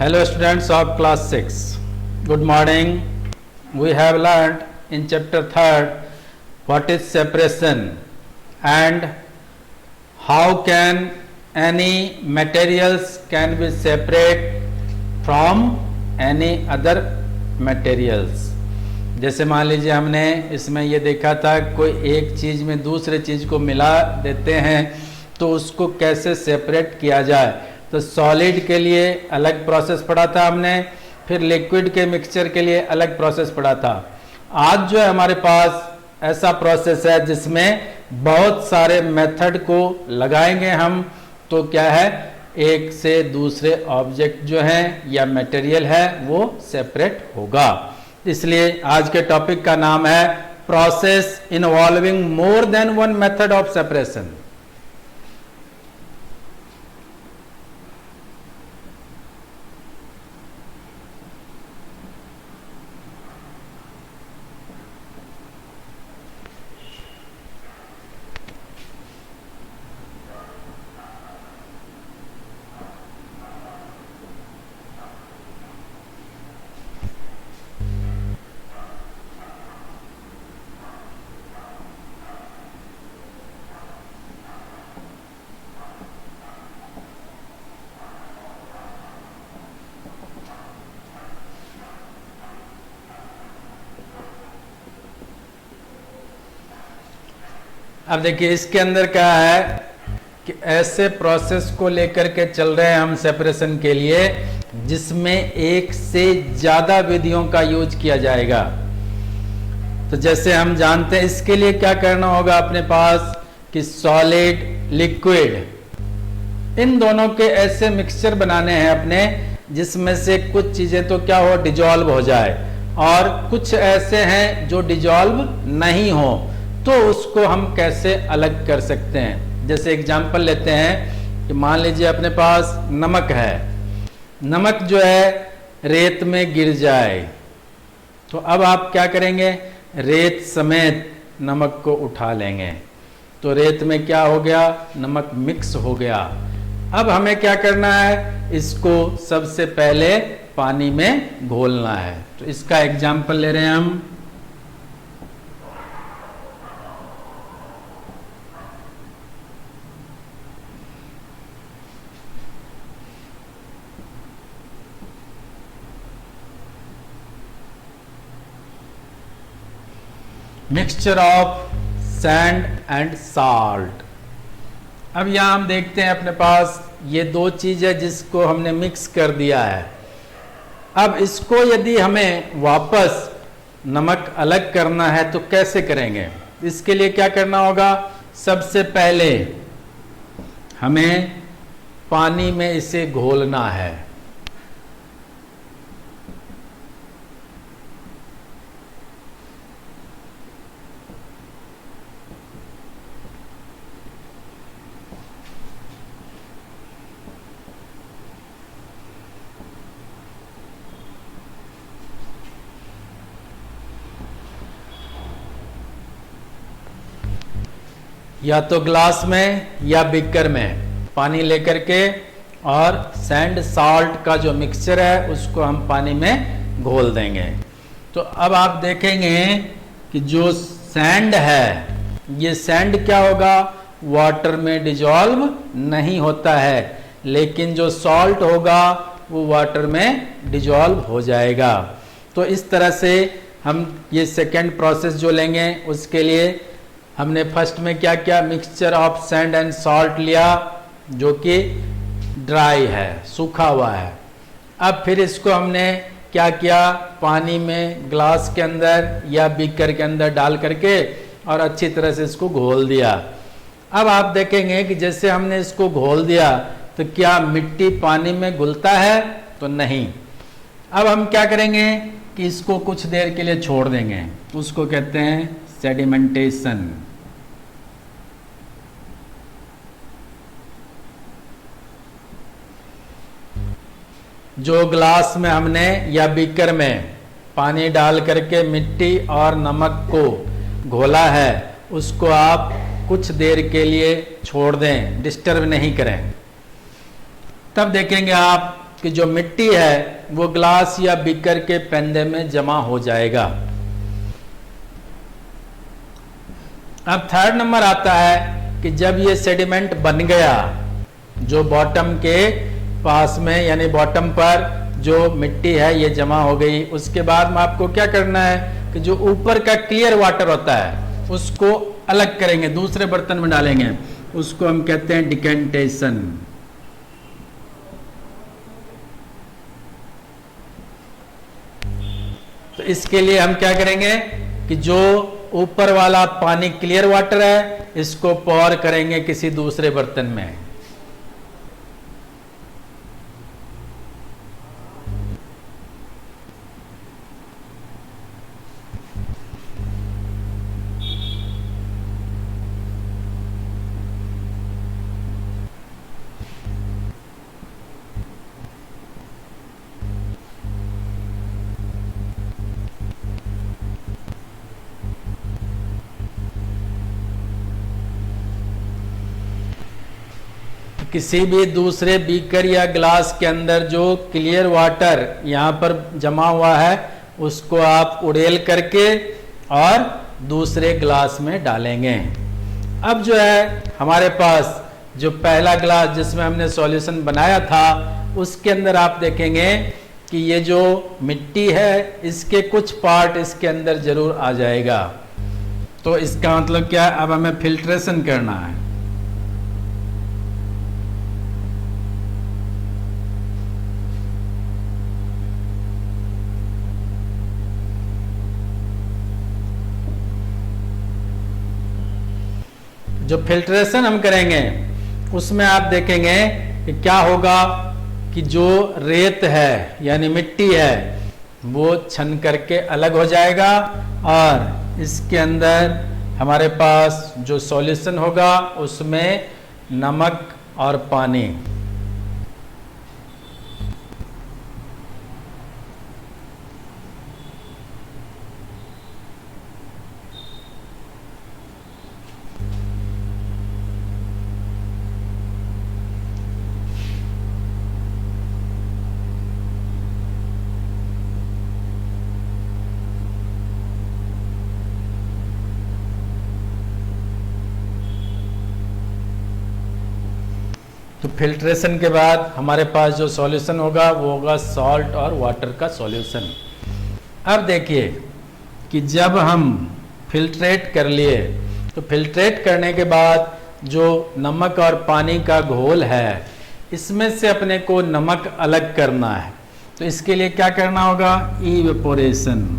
Hello students of class 6. Good morning. We have learned in chapter 3rd what is separation and how can any materials can be separate from any other materials. जैसे मान लीजिए हमने इसमें ये देखा था कोई एक चीज़ में दूसरे चीज़ को मिला देते हैं तो उसको कैसे सेपरेट किया जाए। तो सॉलिड के लिए अलग प्रोसेस पढ़ा था हमने, फिर लिक्विड के मिक्सचर के लिए अलग प्रोसेस पढ़ा था। आज जो है हमारे पास ऐसा प्रोसेस है जिसमें बहुत सारे मेथड को लगाएंगे हम, तो क्या है, एक से दूसरे ऑब्जेक्ट जो हैं या मटेरियल है वो सेपरेट होगा। इसलिए आज के टॉपिक का नाम है process involving more than one method of separation. अब देखिए इसके अंदर क्या है कि ऐसे प्रोसेस को लेकर के चल रहे हैं हम सेपरेशन के लिए जिसमें एक से ज्यादा विधियों का यूज किया जाएगा। तो जैसे हम जानते हैं इसके लिए क्या करना होगा अपने पास कि सॉलिड लिक्विड इन दोनों के ऐसे मिक्सचर बनाने हैं अपने जिसमें से कुछ चीजें तो क्या हो, डिजॉल्व हो जाए, और कुछ ऐसे हैं जो डिजॉल्व नहीं हो। तो उसको हम कैसे अलग कर सकते हैं। जैसे एग्जांपल लेते हैं कि मान लीजिए अपने पास नमक है, नमक जो है रेत में गिर जाए तो अब आप क्या करेंगे, रेत समेत नमक को उठा लेंगे तो रेत में क्या हो गया, नमक मिक्स हो गया। अब हमें क्या करना है, इसको सबसे पहले पानी में घोलना है। तो इसका एग्जांपल ले रहे हैं हम। Mixture of sand and salt. अब यहां हम देखते हैं अपने पास ये दो चीज है जिसको हमने मिक्स कर दिया है। अब इसको यदि हमें वापस नमक अलग करना है तो कैसे करेंगे। इसके लिए क्या करना होगा, सबसे पहले हमें पानी में इसे घोलना है। या तो ग्लास में या बिकर में पानी लेकर के और सैंड साल्ट का जो मिक्सचर है उसको हम पानी में घोल देंगे। तो अब आप देखेंगे कि जो सैंड है ये सैंड क्या होगा, वाटर में डिजॉल्व नहीं होता है, लेकिन जो सॉल्ट होगा वो वाटर में डिजॉल्व हो जाएगा। तो इस तरह से हम ये सेकेंड प्रोसेस जो लेंगे उसके लिए हमने फर्स्ट में क्या किया, mixture of sand and salt लिया जो कि ड्राई है, सूखा हुआ है। अब फिर इसको हमने क्या किया, पानी में ग्लास के अंदर या बीकर के अंदर डाल करके और अच्छी तरह से इसको घोल दिया। अब आप देखेंगे कि जैसे हमने इसको घोल दिया तो क्या मिट्टी पानी में घुलता है, तो नहीं। अब हम क्या करेंगे कि इसको कुछ देर के लिए छोड़ देंगे, उसको कहते हैं सेडिमेंटेशन। जो ग्लास में हमने या बीकर में पानी डाल करके मिट्टी और नमक को घोला है उसको आप कुछ देर के लिए छोड़ दें, डिस्टर्ब नहीं करें। तब देखेंगे आप कि जो मिट्टी है वो ग्लास या बीकर के पेंदे में जमा हो जाएगा। अब थर्ड नंबर आता है कि जब ये सेडिमेंट बन गया, जो बॉटम के पास में यानी बॉटम पर जो मिट्टी है ये जमा हो गई, उसके बाद में आपको क्या करना है कि जो ऊपर का क्लियर वाटर होता है उसको अलग करेंगे, दूसरे बर्तन में डालेंगे, उसको हम कहते हैं डिकेंटेशन। तो इसके लिए हम क्या करेंगे कि जो ऊपर वाला पानी क्लियर वाटर है इसको पॉर करेंगे किसी दूसरे बर्तन में। किसी भी दूसरे बीकर या ग्लास के अंदर जो क्लियर वाटर यहाँ पर जमा हुआ है उसको आप उड़ेल करके और दूसरे ग्लास में डालेंगे। अब जो है हमारे पास जो पहला ग्लास जिसमें हमने सॉल्यूशन बनाया था उसके अंदर आप देखेंगे कि ये जो मिट्टी है इसके कुछ पार्ट इसके अंदर जरूर आ जाएगा। तो इसका मतलब क्या है, अब हमें फिल्ट्रेशन करना है। जो फिल्ट्रेशन हम करेंगे उसमें आप देखेंगे कि क्या होगा कि जो रेत है यानी मिट्टी है वो छन करके अलग हो जाएगा और इसके अंदर हमारे पास जो सॉल्यूशन होगा उसमें नमक और पानी। तो फिल्ट्रेशन के बाद हमारे पास जो सॉल्यूशन होगा वो होगा सॉल्ट और वाटर का सॉल्यूशन। अब देखिए कि जब हम फिल्ट्रेट कर लिए तो फिल्ट्रेट करने के बाद जो नमक और पानी का घोल है इसमें से अपने को नमक अलग करना है। तो इसके लिए क्या करना होगा, इवेपोरेशन।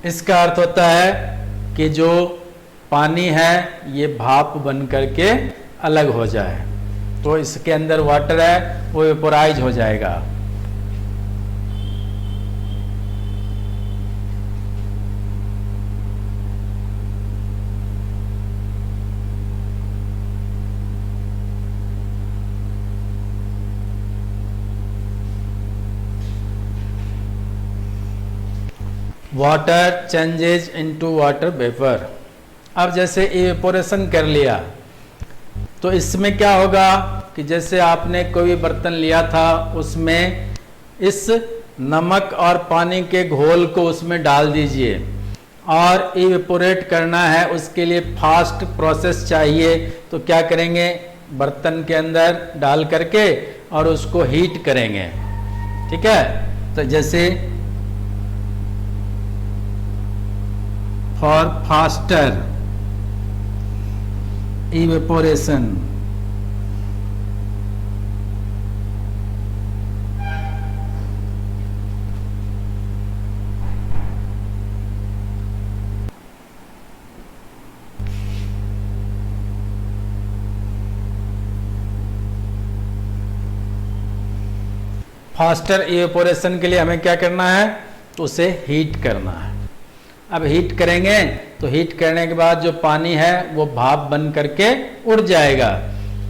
इसका अर्थ होता है कि जो पानी है ये भाप बन करके अलग हो जाए, तो इसके अंदर वाटर है वो वेपोराइज हो जाएगा। Water changes into water vapour. अब जैसे इवेपोरेशन कर लिया तो इसमें क्या होगा कि जैसे आपने कोई बर्तन लिया था उसमें इस नमक और पानी के घोल को उसमें डाल दीजिए और इवेपोरेट करना है, उसके लिए फास्ट प्रोसेस चाहिए। तो क्या करेंगे, बर्तन के अंदर डाल करके और उसको हीट करेंगे। ठीक है, तो जैसे for faster evaporation, faster evaporation के लिए हमें क्या करना है, तो उसे हीट करना है। अब हीट करेंगे तो हीट करने के बाद जो पानी है वो भाप बन करके उड़ जाएगा।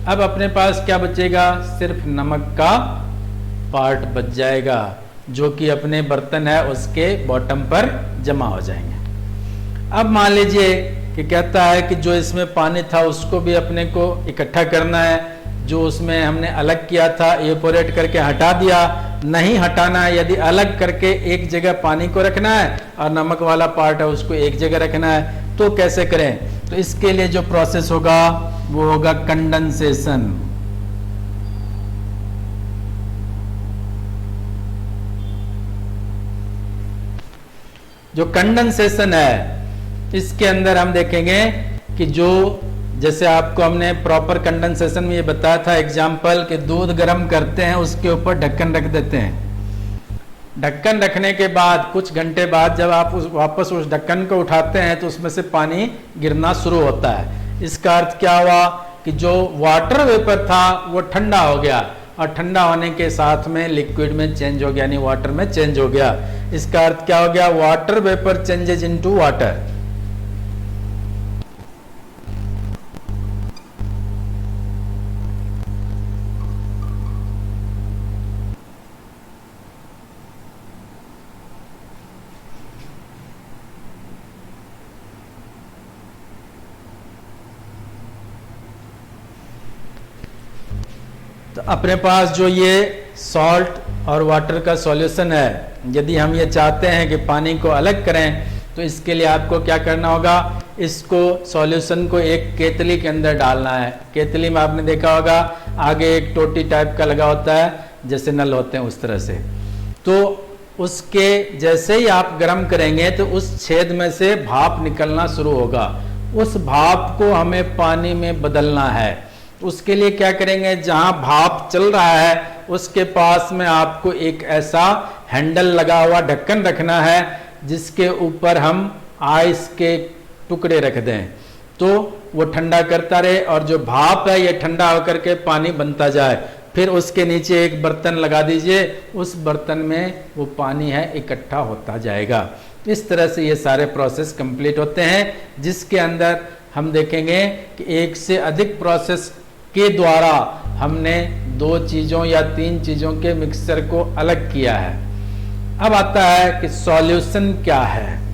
अब अपने पास क्या बचेगा, सिर्फ नमक का पार्ट बच जाएगा जो कि अपने बर्तन है उसके बॉटम पर जमा हो जाएंगे। अब मान लीजिए कि कहता है कि जो इसमें पानी था उसको भी अपने को इकट्ठा करना है, जो उसमें हमने अलग किया था इवेपोरेट करके हटा दिया, नहीं हटाना है। यदि अलग करके एक जगह पानी को रखना है और नमक वाला पार्ट है उसको एक जगह रखना है, तो कैसे करें? तो इसके लिए जो प्रोसेस होगा वो होगा कंडेंसेशन। जो कंडेंसेशन है इसके अंदर हम देखेंगे कि जो जैसे आपको हमने प्रॉपर कंडेंसेशन में ये बताया था एग्जाम्पल कि दूध गर्म करते हैं, उसके ऊपर ढक्कन रख देते हैं। ढक्कन रखने के बाद कुछ घंटे बाद जब आप वापस उस ढक्कन को उठाते हैं तो उसमें से पानी गिरना शुरू होता है। इसका अर्थ क्या हुआ कि जो वाटर वेपर था वो ठंडा हो गया, और ठंडा होने के साथ में लिक्विड में चेंज हो गया, यानी वाटर में चेंज हो गया। इसका अर्थ क्या हो गया? Water vapour changes into water. तो अपने पास जो ये सॉल्ट और वाटर का सॉल्यूशन है, यदि हम ये चाहते हैं कि पानी को अलग करें तो इसके लिए आपको क्या करना होगा? इसको सॉल्यूशन को एक केतली के अंदर डालना है। केतली में आपने देखा होगा आगे एक टोटी टाइप का लगा होता है, जैसे नल होते हैं उस तरह से। तो उसके जैसे ही आप गर्म करेंगे तो उस छेद में से भाप निकलना शुरू होगा। उस भाप को हमें पानी में बदलना है। उसके लिए क्या करेंगे? जहां भाप चल रहा है उसके पास में आपको एक ऐसा हैंडल लगा हुआ ढक्कन रखना है जिसके ऊपर हम आइस के टुकड़े रख दें, तो वो ठंडा करता रहे और जो भाप है ये ठंडा होकर के पानी बनता जाए। फिर उसके नीचे एक बर्तन लगा दीजिए, उस बर्तन में वो पानी है इकट्ठा होता जाएगा। इस तरह से ये सारे प्रोसेस कंप्लीट होते हैं, जिसके अंदर हम देखेंगे कि एक से अधिक प्रोसेस के द्वारा हमने 2 चीजों या 3 चीजों के मिक्सचर को अलग किया है। अब आता है कि सॉल्यूशन क्या है।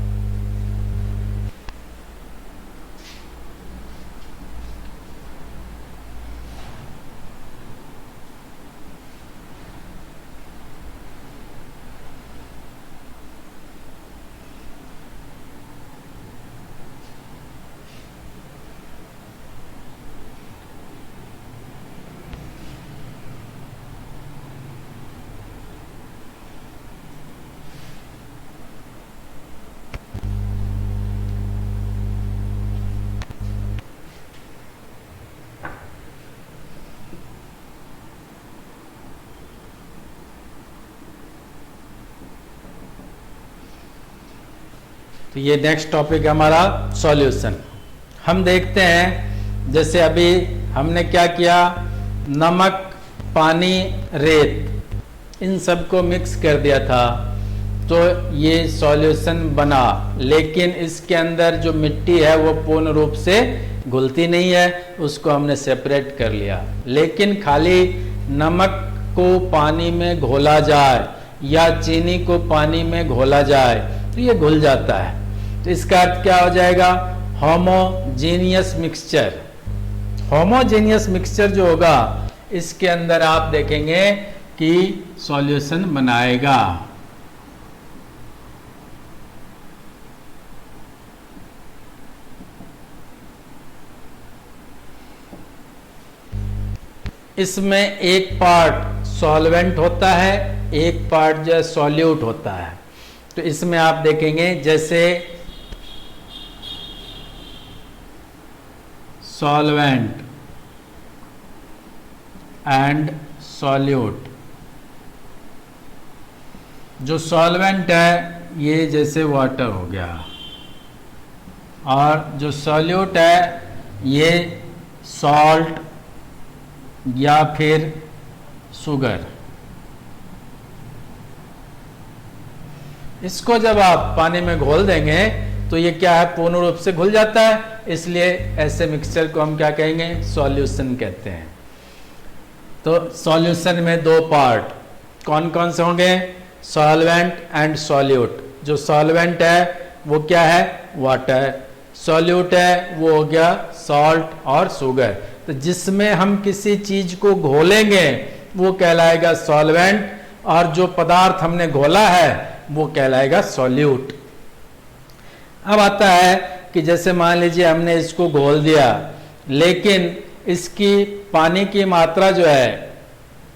तो ये नेक्स्ट टॉपिक हमारा सॉल्यूशन। हम देखते हैं जैसे अभी हमने क्या किया, नमक, पानी, रेत, इन सबको मिक्स कर दिया था तो ये सॉल्यूशन बना। लेकिन इसके अंदर जो मिट्टी है वो पूर्ण रूप से घुलती नहीं है, उसको हमने सेपरेट कर लिया। लेकिन खाली नमक को पानी में घोला जाए या चीनी को पानी में घोला जाए तो ये घुल जाता है। तो इसका अर्थ क्या हो जाएगा? Homogeneous mixture. होमोजेनियस मिक्सचर जो होगा इसके अंदर आप देखेंगे कि सॉल्यूशन बनाएगा। इसमें एक पार्ट सॉल्वेंट होता है, एक पार्ट जो है सॉल्यूट होता है। तो इसमें आप देखेंगे जैसे सॉल्वेंट एंड सॉल्यूट। जो सॉल्वेंट है ये जैसे वाटर हो गया, और जो सॉल्यूट है ये सॉल्ट या फिर शुगर। इसको जब आप पानी में घोल देंगे तो ये क्या है, पूर्ण रूप से घुल जाता है। इसलिए ऐसे मिक्सचर को हम क्या कहेंगे, सॉल्यूशन कहते हैं। तो सॉल्यूशन में 2 पार्ट कौन कौन से होंगे, सॉल्वेंट एंड सॉल्यूट। जो सॉल्वेंट है वो क्या है, वाटर, सॉल्यूट है वो हो गया सॉल्ट और शुगर। तो जिसमें हम किसी चीज को घोलेंगे वो कहलाएगा सॉल्वेंट, और जो पदार्थ हमने घोला है वो कहलाएगा सॉल्यूट। अब आता है कि जैसे मान लीजिए हमने इसको घोल दिया, लेकिन इसकी पानी की मात्रा जो है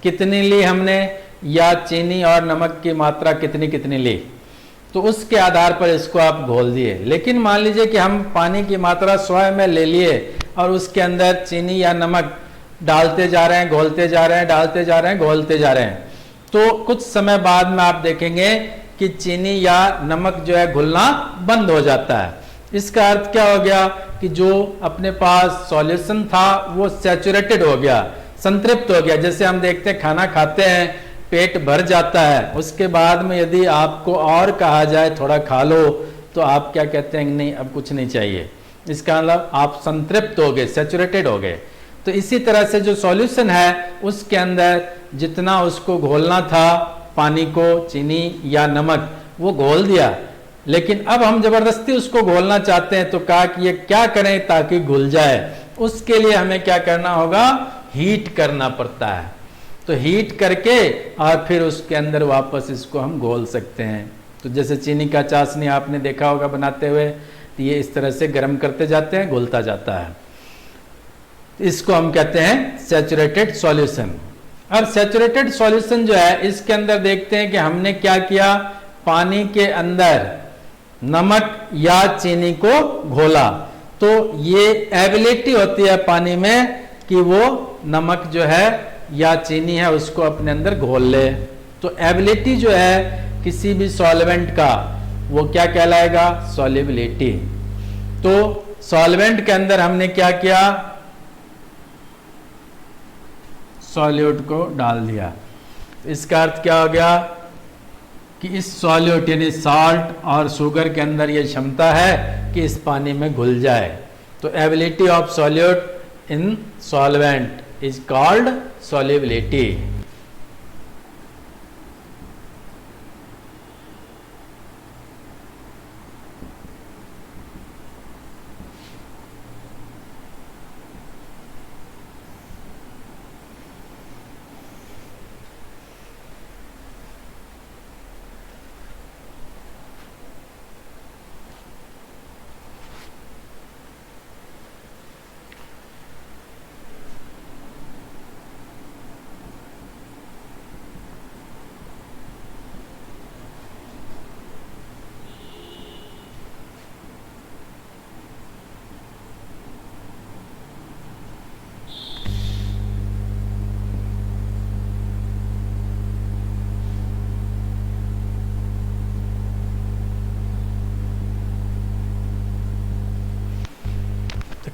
कितनी ली हमने, या चीनी और नमक की मात्रा कितनी कितनी ली, तो उसके आधार पर इसको आप घोल दिए। लेकिन मान लीजिए कि हम पानी की मात्रा 100 ml ले लिए और उसके अंदर चीनी या नमक डालते जा रहे हैं, घोलते जा रहे हैं, डालते जा रहे हैं, घोलते जा रहे हैं, तो कुछ समय बाद में आप देखेंगे कि चीनी या नमक जो है घुलना बंद हो जाता है। इसका अर्थ क्या हो गया कि जो अपने पास सॉल्यूशन था वो सैचुरेटेड हो गया, संतृप्त हो गया। जैसे हम देखते हैं खाना खाते हैं, पेट भर जाता है, उसके बाद में यदि आपको और कहा जाए थोड़ा खा लो, तो आप क्या कहते हैं, नहीं अब कुछ नहीं चाहिए। इसका मतलब आप संतृप्त हो गए, सैचुरेटेड हो गए। तो इसी तरह से जो सॉल्यूशन है उसके अंदर जितना उसको घोलना था, पानी को, चीनी या नमक, वो घोल दिया, लेकिन अब हम जबरदस्ती उसको घोलना चाहते हैं, तो कहा कि ये क्या करें ताकि घुल जाए। उसके लिए हमें क्या करना होगा, हीट करना पड़ता है। तो हीट करके और फिर उसके अंदर वापस इसको हम घोल सकते हैं। तो जैसे चीनी का चाशनी आपने देखा होगा बनाते हुए, तो ये इस तरह से गर्म करते जाते हैं, घुलता जाता है। इसको हम कहते हैं सैचुरेटेड सॉल्यूशन। और सैचुरेटेड सॉल्यूशन जो है, इसके अंदर देखते हैं कि हमने क्या किया, पानी के अंदर नमक या चीनी को घोला, तो ये एबिलिटी होती है पानी में कि वो नमक जो है या चीनी है उसको अपने अंदर घोल ले। तो एबिलिटी जो है किसी भी सॉल्वेंट का, वो क्या कहलाएगा, सॉल्युबिलिटी। तो सॉल्वेंट के अंदर हमने क्या किया, सॉल्यूट को डाल दिया। इसका अर्थ क्या हो गया कि इस सॉल्यूट यानी साल्ट और शुगर के अंदर ये क्षमता है कि इस पानी में घुल जाए। तो ability of solute in solvent is called solubility।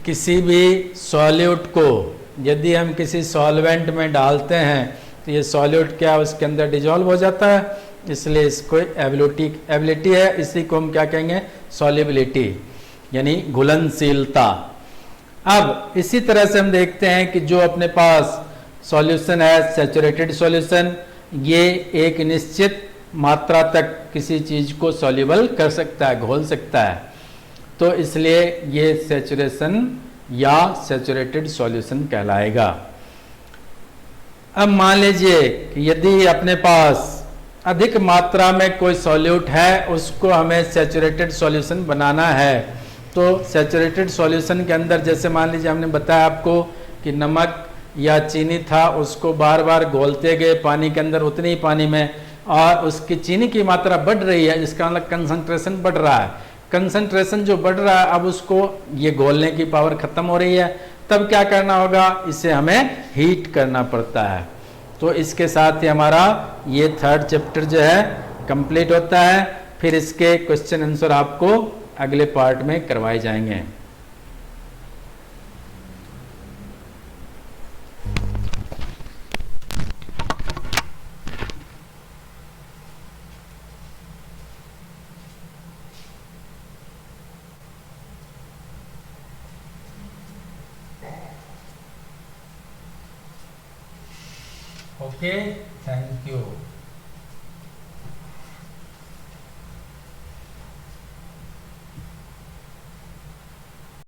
किसी भी सॉल्यूट को यदि हम किसी सॉल्वेंट में डालते हैं तो ये सॉल्यूट क्या उसके अंदर डिजॉल्व हो जाता है, इसलिए इसको एबिलिटी है, इसी को हम क्या कहेंगे, सॉल्युबिलिटी यानी घुलनशीलता। अब इसी तरह से हम देखते हैं कि जो अपने पास सॉल्यूशन है सैचुरेटेड सॉल्यूशन, ये एक निश्चित मात्रा तक किसी चीज को सॉल्युबल कर सकता है, घोल सकता है। तो इसलिए ये सैचुरेशन या सैचुरेटेड सॉल्यूशन कहलाएगा। अब मान लीजिए कि यदि अपने पास अधिक मात्रा में कोई सॉल्यूट है, उसको हमें सैचुरेटेड सॉल्यूशन बनाना है, तो सैचुरेटेड सॉल्यूशन के अंदर जैसे मान लीजिए हमने बताया आपको कि नमक या चीनी था, उसको बार बार घोलते गए पानी के अंदर उतनी ही पानी में, और उसकी चीनी की मात्रा बढ़ रही है, इसका मतलब कंसंट्रेशन बढ़ रहा है। कंसंट्रेशन जो बढ़ रहा है, अब उसको ये घोलने की पावर खत्म हो रही है, तब क्या करना होगा, इसे हमें हीट करना पड़ता है। तो इसके साथ ही हमारा ये 3rd चैप्टर जो है कंप्लीट होता है। फिर इसके क्वेश्चन आंसर आपको अगले पार्ट में करवाए जाएंगे। Okay, thank you.